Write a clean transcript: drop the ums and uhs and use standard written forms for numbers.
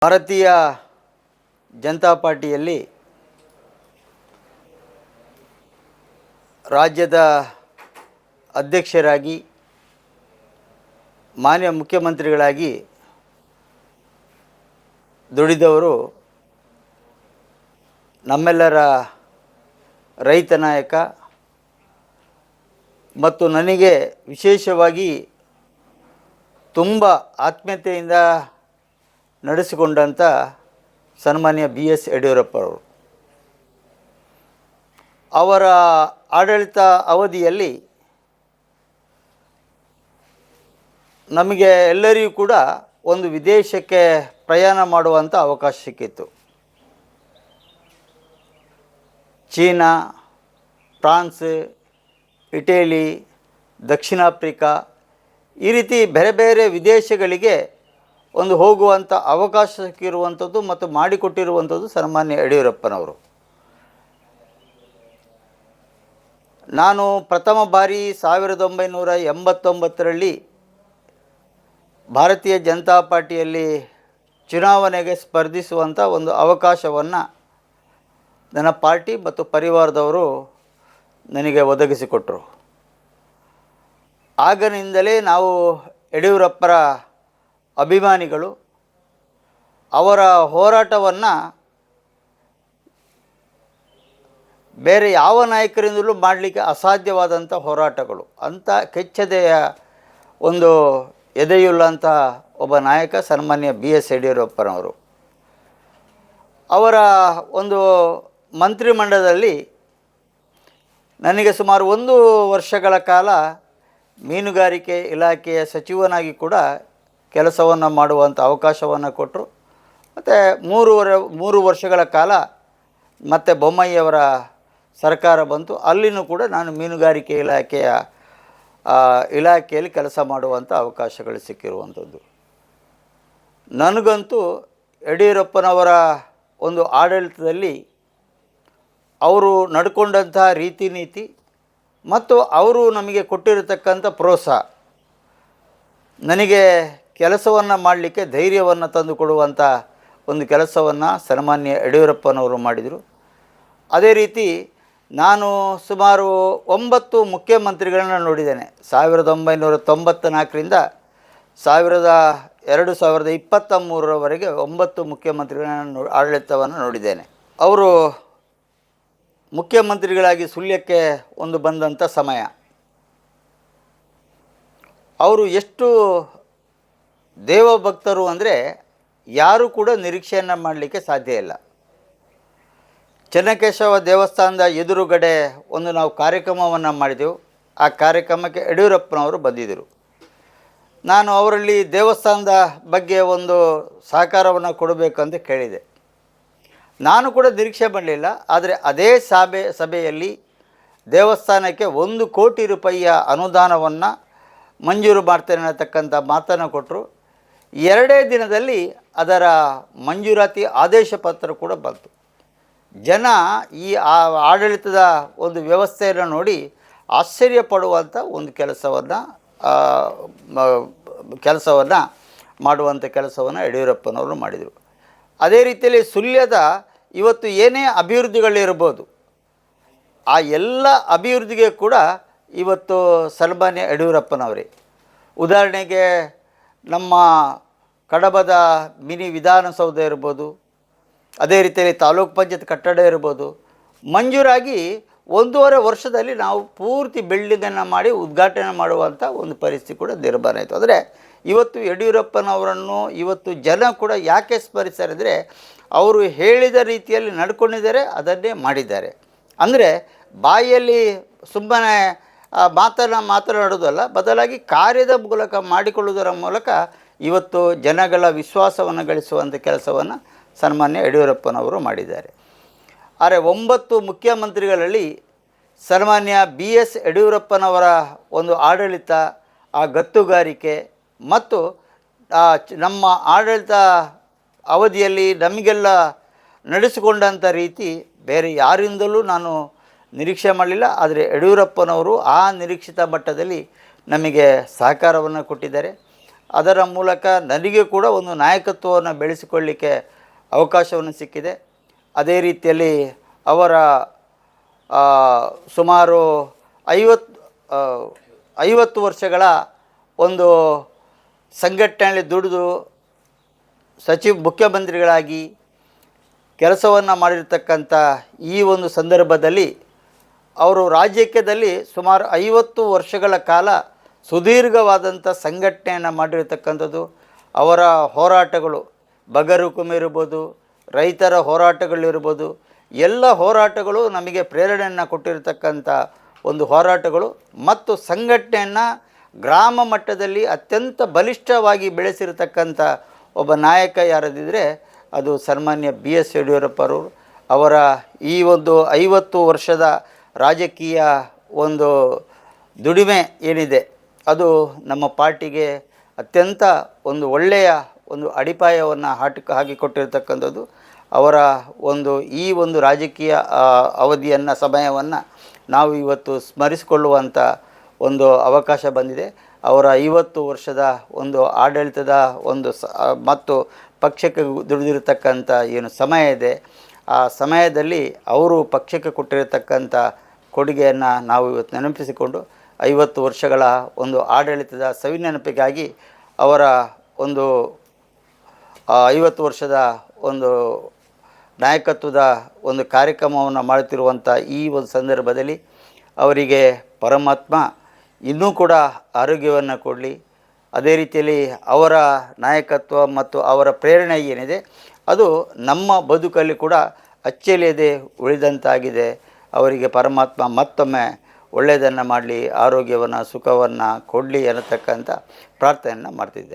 ಭಾರತೀಯ ಜನತಾ ಪಾರ್ಟಿಯಲ್ಲಿ ರಾಜ್ಯದ ಅಧ್ಯಕ್ಷರಾಗಿ ಮಾನ್ಯ ಮುಖ್ಯಮಂತ್ರಿಗಳಾಗಿ ದುಡಿದವರು ನಮ್ಮೆಲ್ಲರ ರೈತ ನಾಯಕ ಮತ್ತು ನನಗೆ ವಿಶೇಷವಾಗಿ ತುಂಬ ಆತ್ಮೀಯತೆಯಿಂದ ನಡೆಸಿಕೊಂಡಂಥ ಸನ್ಮಾನ್ಯ BS ಯಡಿಯೂರಪ್ಪರವರು. ಅವರ ಆಡಳಿತ ಅವಧಿಯಲ್ಲಿ ನಮಗೆ ಎಲ್ಲರಿಗೂ ಕೂಡ ಒಂದು ವಿದೇಶಕ್ಕೆ ಪ್ರಯಾಣ ಮಾಡುವಂಥ ಅವಕಾಶ ಸಿಕ್ಕಿತ್ತು. ಚೀನಾ, ಫ್ರಾನ್ಸ್, ಇಟಲಿ, ದಕ್ಷಿಣ ಆಫ್ರಿಕಾ ಈ ರೀತಿ ಬೇರೆ ಬೇರೆ ವಿದೇಶಗಳಿಗೆ ಒಂದು ಹೋಗುವಂಥ ಅವಕಾಶ ಸಿಕ್ಕಿರುವಂಥದ್ದು ಮತ್ತು ಮಾಡಿಕೊಟ್ಟಿರುವಂಥದ್ದು ಸನ್ಮಾನ್ಯ ಯಡಿಯೂರಪ್ಪನವರು. ನಾನು ಪ್ರಥಮ ಬಾರಿ 1989ರಲ್ಲಿ ಭಾರತೀಯ ಜನತಾ ಪಾರ್ಟಿಯಲ್ಲಿ ಚುನಾವಣೆಗೆ ಸ್ಪರ್ಧಿಸುವಂಥ ಒಂದು ಅವಕಾಶವನ್ನು ನನ್ನ ಪಾರ್ಟಿ ಮತ್ತು ಪರಿವಾರದವರು ನನಗೆ ಒದಗಿಸಿಕೊಟ್ಟರು. ಆಗಿನಿಂದಲೇ ನಾವು ಯಡಿಯೂರಪ್ಪರ ಅಭಿಮಾನಿಗಳು. ಅವರ ಹೋರಾಟವನ್ನು ಬೇರೆ ಯಾವ ನಾಯಕರಿಂದಲೂ ಮಾಡಲಿಕ್ಕೆ ಅಸಾಧ್ಯವಾದಂಥ ಹೋರಾಟಗಳು. ಅಂಥ ಕೆಚ್ಚೆದೆಯ ಒಂದು ಎದೆಯುಳ್ಳಂಥ ಒಬ್ಬ ನಾಯಕ ಸನ್ಮಾನ್ಯ BS ಯಡಿಯೂರಪ್ಪನವರು. ಅವರ ಒಂದು ಮಂತ್ರಿಮಂಡಲದಲ್ಲಿ ನನಗೆ ಸುಮಾರು 1 ವರ್ಷಗಳ ಕಾಲ ಮೀನುಗಾರಿಕೆ ಇಲಾಖೆಯ ಸಚಿವನಾಗಿ ಕೂಡ ಕೆಲಸವನ್ನು ಮಾಡುವಂಥ ಅವಕಾಶವನ್ನು ಕೊಟ್ಟರು. ಮತ್ತು 3 ವರ್ಷಗಳ ಕಾಲ ಮತ್ತು ಬೊಮ್ಮಾಯಿಯವರ ಸರ್ಕಾರ ಬಂತು. ಅಲ್ಲಿನೂ ಕೂಡ ನಾನು ಮೀನುಗಾರಿಕೆ ಇಲಾಖೆಯಲ್ಲಿ ಕೆಲಸ ಮಾಡುವಂಥ ಅವಕಾಶಗಳು ಸಿಕ್ಕಿರುವಂಥದ್ದು. ನನಗಂತೂ ಯಡಿಯೂರಪ್ಪನವರ ಒಂದು ಆಡಳಿತದಲ್ಲಿ ಅವರು ನಡ್ಕೊಂಡಂಥ ರೀತಿ ನೀತಿ ಮತ್ತು ಅವರು ನಮಗೆ ಕೊಟ್ಟಿರತಕ್ಕಂಥ ಪ್ರೋತ್ಸಾಹ ನನಗೆ ಕೆಲಸವನ್ನು ಮಾಡಲಿಕ್ಕೆ ಧೈರ್ಯವನ್ನು ತಂದುಕೊಡುವಂಥ ಒಂದು ಕೆಲಸವನ್ನು ಸನ್ಮಾನ್ಯ ಯಡಿಯೂರಪ್ಪನವರು ಮಾಡಿದರು. ಅದೇ ರೀತಿ ನಾನು ಸುಮಾರು 9 ಮುಖ್ಯಮಂತ್ರಿಗಳನ್ನ ನೋಡಿದ್ದೇನೆ. 1994ರಿಂದ 2023ರವರೆಗೆ 9 ಮುಖ್ಯಮಂತ್ರಿಗಳನ್ನ ಆಡಳಿತವನ್ನು ನೋಡಿದ್ದೇನೆ. ಅವರು ಮುಖ್ಯಮಂತ್ರಿಗಳಾಗಿ ಸುಳ್ಯಕ್ಕೆ ಒಂದು ಬಂದಂಥ ಸಮಯ, ಅವರು ಎಷ್ಟು ದೇವಭಕ್ತರು ಅಂದರೆ ಯಾರೂ ಕೂಡ ನಿರೀಕ್ಷೆಯನ್ನು ಮಾಡಲಿಕ್ಕೆ ಸಾಧ್ಯ ಇಲ್ಲ. ಚೆನ್ನಕೇಶವ ದೇವಸ್ಥಾನದ ಎದುರುಗಡೆ ಒಂದು ನಾವು ಕಾರ್ಯಕ್ರಮವನ್ನು ಮಾಡಿದೆವು. ಆ ಕಾರ್ಯಕ್ರಮಕ್ಕೆ ಯಡಿಯೂರಪ್ಪನವರು ಬಂದಿದ್ದರು. ನಾನು ಅವರಲ್ಲಿ ದೇವಸ್ಥಾನದ ಬಗ್ಗೆ ಒಂದು ಸಹಕಾರವನ್ನು ಕೊಡಬೇಕಂತ ಕೇಳಿದೆ. ನಾನು ಕೂಡ ನಿರೀಕ್ಷೆ ಮಾಡಲಿಲ್ಲ. ಆದರೆ ಅದೇ ಸಭೆಯಲ್ಲಿ ದೇವಸ್ಥಾನಕ್ಕೆ 1 ಕೋಟಿ ರೂಪಾಯಿಯ ಅನುದಾನವನ್ನು ಮಂಜೂರು ಮಾಡ್ತೇನೆ ಅನ್ನತಕ್ಕಂಥ ಮಾತನ್ನು ಕೊಟ್ಟರು. 2 ದಿನದಲ್ಲಿ ಅದರ ಮಂಜೂರಾತಿ ಆದೇಶ ಪತ್ರ ಕೂಡ ಬಂತು. ಜನ ಈ ಆಡಳಿತದ ಒಂದು ವ್ಯವಸ್ಥೆಯನ್ನು ನೋಡಿ ಆಶ್ಚರ್ಯಪಡುವಂಥ ಒಂದು ಕೆಲಸವನ್ನು ಮಾಡುವಂಥ ಕೆಲಸವನ್ನು ಯಡಿಯೂರಪ್ಪನವರು ಮಾಡಿದರು. ಅದೇ ರೀತಿಯಲ್ಲಿ ಸುಳ್ಯದ ಇವತ್ತು ಏನೇ ಅಭಿವೃದ್ಧಿಗಳಿರ್ಬೋದು, ಆ ಎಲ್ಲ ಅಭಿವೃದ್ಧಿಗೆ ಕೂಡ ಇವತ್ತು ಸನ್ಮಾನ್ಯ ಯಡಿಯೂರಪ್ಪನವರೇ. ಉದಾಹರಣೆಗೆ ನಮ್ಮ ಕಡಬದ ಮಿನಿ ವಿಧಾನಸೌಧ ಇರ್ಬೋದು, ಅದೇ ರೀತಿಯಲ್ಲಿ ತಾಲೂಕು ಪಂಚಾಯತ್ ಕಟ್ಟಡ ಇರ್ಬೋದು, ಮಂಜೂರಾಗಿ 1.5 ವರ್ಷದಲ್ಲಿ ನಾವು ಪೂರ್ತಿ ಬಿಲ್ಡಿಂಗನ್ನು ಮಾಡಿ ಉದ್ಘಾಟನೆ ಮಾಡುವಂಥ ಒಂದು ಪರಿಸ್ಥಿತಿ ಕೂಡ ನಿರ್ಮಾಣ ಆಯಿತು. ಅಂದರೆ ಇವತ್ತು ಯಡಿಯೂರಪ್ಪನವರನ್ನು ಇವತ್ತು ಜನ ಕೂಡ ಯಾಕೆ ಸ್ಮರಿಸ್ತಾರೆ ಅಂದರೆ ಅವರು ಹೇಳಿದ ರೀತಿಯಲ್ಲಿ ನಡ್ಕೊಂಡಿದ್ದಾರೆ, ಅದನ್ನೇ ಮಾಡಿದ್ದಾರೆ. ಅಂದರೆ ಬಾಯಲ್ಲಿ ಸುಮ್ಮನೆ ಮಾತನಾಡೋದಲ್ಲ, ಬದಲಾಗಿ ಕಾರ್ಯದ ಮೂಲಕ ಮಾಡಿಕೊಳ್ಳುವುದರ ಮೂಲಕ ಇವತ್ತು ಜನಗಳ ವಿಶ್ವಾಸವನ್ನು ಗಳಿಸುವಂಥ ಕೆಲಸವನ್ನು ಸನ್ಮಾನ್ಯ ಯಡಿಯೂರಪ್ಪನವರು ಮಾಡಿದ್ದಾರೆ. ಆದರೆ 9 ಮುಖ್ಯಮಂತ್ರಿಗಳಲ್ಲಿ ಸನ್ಮಾನ್ಯ BS ಯಡಿಯೂರಪ್ಪನವರ ಒಂದು ಆಡಳಿತ, ಆ ಗತ್ತುಗಾರಿಕೆ ಮತ್ತು ನಮ್ಮ ಆಡಳಿತ ಅವಧಿಯಲ್ಲಿ ನಮಗೆಲ್ಲ ನಡೆಸಿಕೊಂಡಂಥ ರೀತಿ ಬೇರೆ ಯಾರಿಂದಲೂ ನಾನು ನಿರೀಕ್ಷೆ ಮಾಡಲಿಲ್ಲ. ಆದರೆ ಯಡಿಯೂರಪ್ಪನವರು ಆ ನಿರೀಕ್ಷಿತ ಮಟ್ಟದಲ್ಲಿ ನಮಗೆ ಸಹಕಾರವನ್ನು ಕೊಟ್ಟಿದ್ದಾರೆ. ಅದರ ಮೂಲಕ ನನಗೆ ಕೂಡ ಒಂದು ನಾಯಕತ್ವವನ್ನು ಬೆಳೆಸಿಕೊಳ್ಳಿಕ್ಕೆ ಅವಕಾಶವನ್ನು ಸಿಕ್ಕಿದೆ. ಅದೇ ರೀತಿಯಲ್ಲಿ ಅವರ ಸುಮಾರು 50 ವರ್ಷಗಳ ಒಂದು ಸಂಘಟನೆಯಲ್ಲಿ ದುಡಿದು ಮುಖ್ಯಮಂತ್ರಿಗಳಾಗಿ ಕೆಲಸವನ್ನು ಮಾಡಿರ್ತಕ್ಕಂಥ ಈ ಒಂದು ಸಂದರ್ಭದಲ್ಲಿ ಅವರು ರಾಜ್ಯದಲ್ಲಿ ಸುಮಾರು 50 ವರ್ಷಗಳ ಕಾಲ ಸುದೀರ್ಘವಾದಂಥ ಸಂಘಟನೆಯನ್ನು ಮಾಡಿರ್ತಕ್ಕಂಥದ್ದು. ಅವರ ಹೋರಾಟಗಳು ಬಗರುಕುಂ ಇರ್ಬೋದು, ರೈತರ ಹೋರಾಟಗಳಿರ್ಬೋದು, ಎಲ್ಲ ಹೋರಾಟಗಳು ನಮಗೆ ಪ್ರೇರಣೆಯನ್ನು ಕೊಟ್ಟಿರತಕ್ಕಂಥ ಒಂದು ಹೋರಾಟಗಳು ಮತ್ತು ಸಂಘಟನೆಯನ್ನು ಗ್ರಾಮ ಮಟ್ಟದಲ್ಲಿ ಅತ್ಯಂತ ಬಲಿಷ್ಠವಾಗಿ ಬೆಳೆಸಿರತಕ್ಕಂಥ ಒಬ್ಬ ನಾಯಕ ಯಾರದಿದ್ದರೆ ಅದು ಸನ್ಮಾನ್ಯ BS ಯಡಿಯೂರಪ್ಪರವರು. ಅವರ ಈ ಒಂದು 50 ವರ್ಷದ ರಾಜಕೀಯ ಒಂದು ದುಡಿಮೆ ಏನಿದೆ ಅದು ನಮ್ಮ ಪಾರ್ಟಿಗೆ ಅತ್ಯಂತ ಒಂದು ಒಳ್ಳೆಯ ಒಂದು ಅಡಿಪಾಯವನ್ನು ಹಾಕಿಕೊಟ್ಟಿರ್ತಕ್ಕಂಥದ್ದು. ಅವರ ಈ ಒಂದು ರಾಜಕೀಯ ಅವಧಿಯನ್ನು ಸಮಯವನ್ನು ನಾವು ಇವತ್ತು ಸ್ಮರಿಸಿಕೊಳ್ಳುವಂಥ ಒಂದು ಅವಕಾಶ ಬಂದಿದೆ. ಅವರ 50 ವರ್ಷದ ಒಂದು ಆಡಳಿತದ ಒಂದು ಮತ್ತು ಪಕ್ಷಕ್ಕೆ ದುಡಿದಿರತಕ್ಕಂಥ ಏನು ಸಮಯ ಇದೆ, ಆ ಸಮಯದಲ್ಲಿ ಅವರು ಪಕ್ಷಕ್ಕೆ ಕೊಟ್ಟಿರತಕ್ಕಂಥ ಕೊಡುಗೆಯನ್ನು ನಾವು ಇವತ್ತು ನೆನಪಿಸಿಕೊಂಡು 50 ವರ್ಷಗಳ ಒಂದು ಆಡಳಿತದ ಸವಿನೆನಪಿಗಾಗಿ ಅವರ ಒಂದು 50 ವರ್ಷದ ಒಂದು ನಾಯಕತ್ವದ ಒಂದು ಕಾರ್ಯಕ್ರಮವನ್ನು ಮಾಡುತ್ತಿರುವಂಥ ಈ ಒಂದು ಸಂದರ್ಭದಲ್ಲಿ ಅವರಿಗೆ ಪರಮಾತ್ಮ ಇನ್ನೂ ಕೂಡ ಆರೋಗ್ಯವನ್ನು ಕೊಡಲಿ. ಅದೇ ರೀತಿಯಲ್ಲಿ ಅವರ ನಾಯಕತ್ವ ಮತ್ತು ಅವರ ಪ್ರೇರಣೆ ಏನಿದೆ ಅದು ನಮ್ಮ ಬದುಕಲ್ಲಿ ಕೂಡ ಅಚ್ಚಳಿಯದೆ ಉಳಿದಂತಾಗಿದೆ. ಅವರಿಗೆ ಪರಮಾತ್ಮ ಮತ್ತೊಮ್ಮೆ ಒಳ್ಳೆಯದನ್ನು ಮಾಡಲಿ, ಆರೋಗ್ಯವನ್ನು ಸುಖವನ್ನು ಕೊಡಲಿ ಅನ್ನತಕ್ಕಂಥ ಪ್ರಾರ್ಥನೆಯನ್ನು ಮಾಡ್ತಿದ್ದೇನೆ.